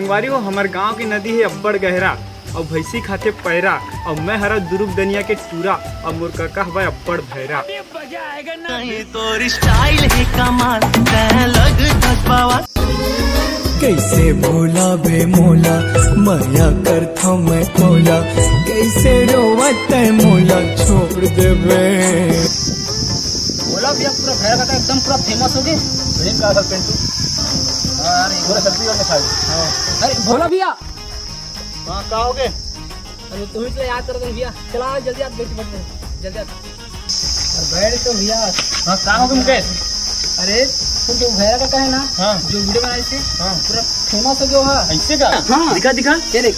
संगवारी हो हमार गांव की नदी है अब्बड़ गहरा और भैंसी खाते पैरा और मैं हरा दुरुक दनिया के टूरा और मोर काका हवा अब्बड़ भैरा। नहीं तो स्टाइल है कमाल लग धसबावा कैसे भोला बे मोला माया करता मैं कोला कैसे रोवत मोला छोड़ देवे। बोला भैया पूरा भैया का एकदम पूरा फेमस हो गए। फिल्म का असर पेंटू अरे पूरा सेल्फी करके खाई। हां अरे भोला भैया हां का हो गए। अरे तुम ही तो याद कर दो भैया। चला जल्दी आप बैठ जल्दी आ। बैठ तो भैया। हां का हो गए मुकेश। अरे तुम जो भैया का है ना हाँ जो वीडियो बनाई थी हाँ पूरा फेमस हो गया है ऐसे का। हाँ दिखा दिखा ये देख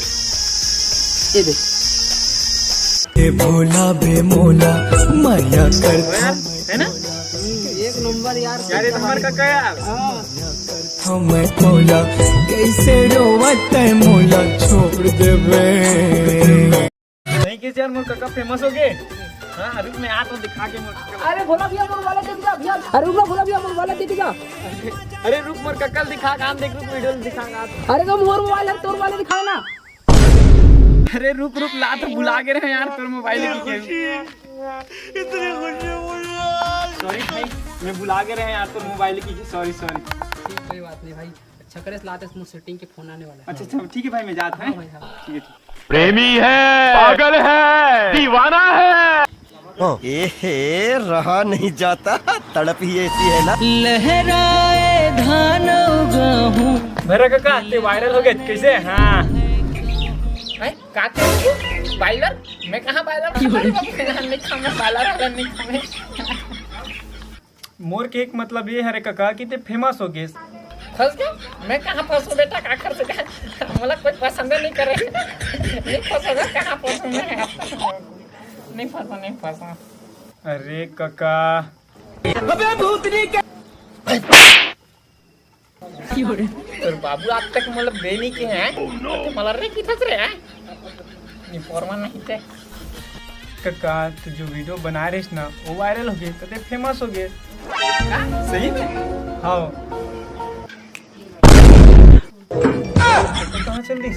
ये देख ये भोला बे मोला माया करता है ना एक नंबर यार। यार ये तुम्हारा काका यार। करता मैं कोला कैसे रोवत मोला छोड़ देवे। नहीं किस यार मोर काका फेमस हो गए। हां रुक मैं आ तो दिखा के मोर काका। अरे भोला भैया मोर वाला दे दिया भैया। अरे रुक भोला भैया मोर वाला दे दिया। अरे रुक मोर काका दिखा काम देख रुक वीडियो दिखाऊंगा। अरे तो मोर मोबाइल है तोर वाले दिखाओ ना। अरे रुक रुक ला तो बुला के रहे यार तेरे मोबाइल की इतने खुशी सॉरी भाई मैं बुला के रहे यार तेरे मोबाइल की सॉरी सॉरी। ठीक कोई बात नहीं भाई। अच्छा करे लाते मुझे सेटिंग के फोन आने वाला है। अच्छा अच्छा ठीक है भाई मैं जाता हूं। भाई हाँ। ठीक है प्रेमी है, पागल है, दीवाना है। ए रहा नहीं जाता तड़प ही ऐसी है ना। लहराए धान गेहूं। मेरा काका ते वायरल हो गए कैसे। हां काके बाइलर मैं कहां बाइलर नहीं खाऊंगा बाइलर नहीं खाऊंगा। मोर के एक मतलब ये है रे काका कि ते फेमस हो गए। फंस गया मैं कहां फंसू बेटा का कर सका मला कोई पसंद नहीं करे नहीं फंसा कहां फंसू मैं नहीं फंसा। अरे काका अबे भूतनी के और बाबू आज तक मतलब देनी के हैं मला रे की फंस रे हैं नहीं फॉर्मा नहीं थे। काका तू जो वीडियो बना रहे ना वो वायरल हो गए तो ते फेमस हो गए। सही में। हाँ कहाँ चल रही।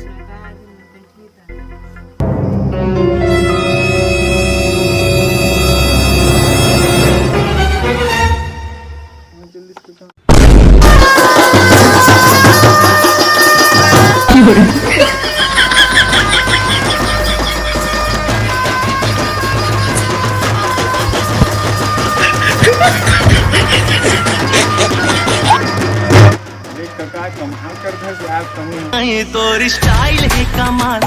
कमाल कर यार तुम। नहीं तो स्टाइल है कमाल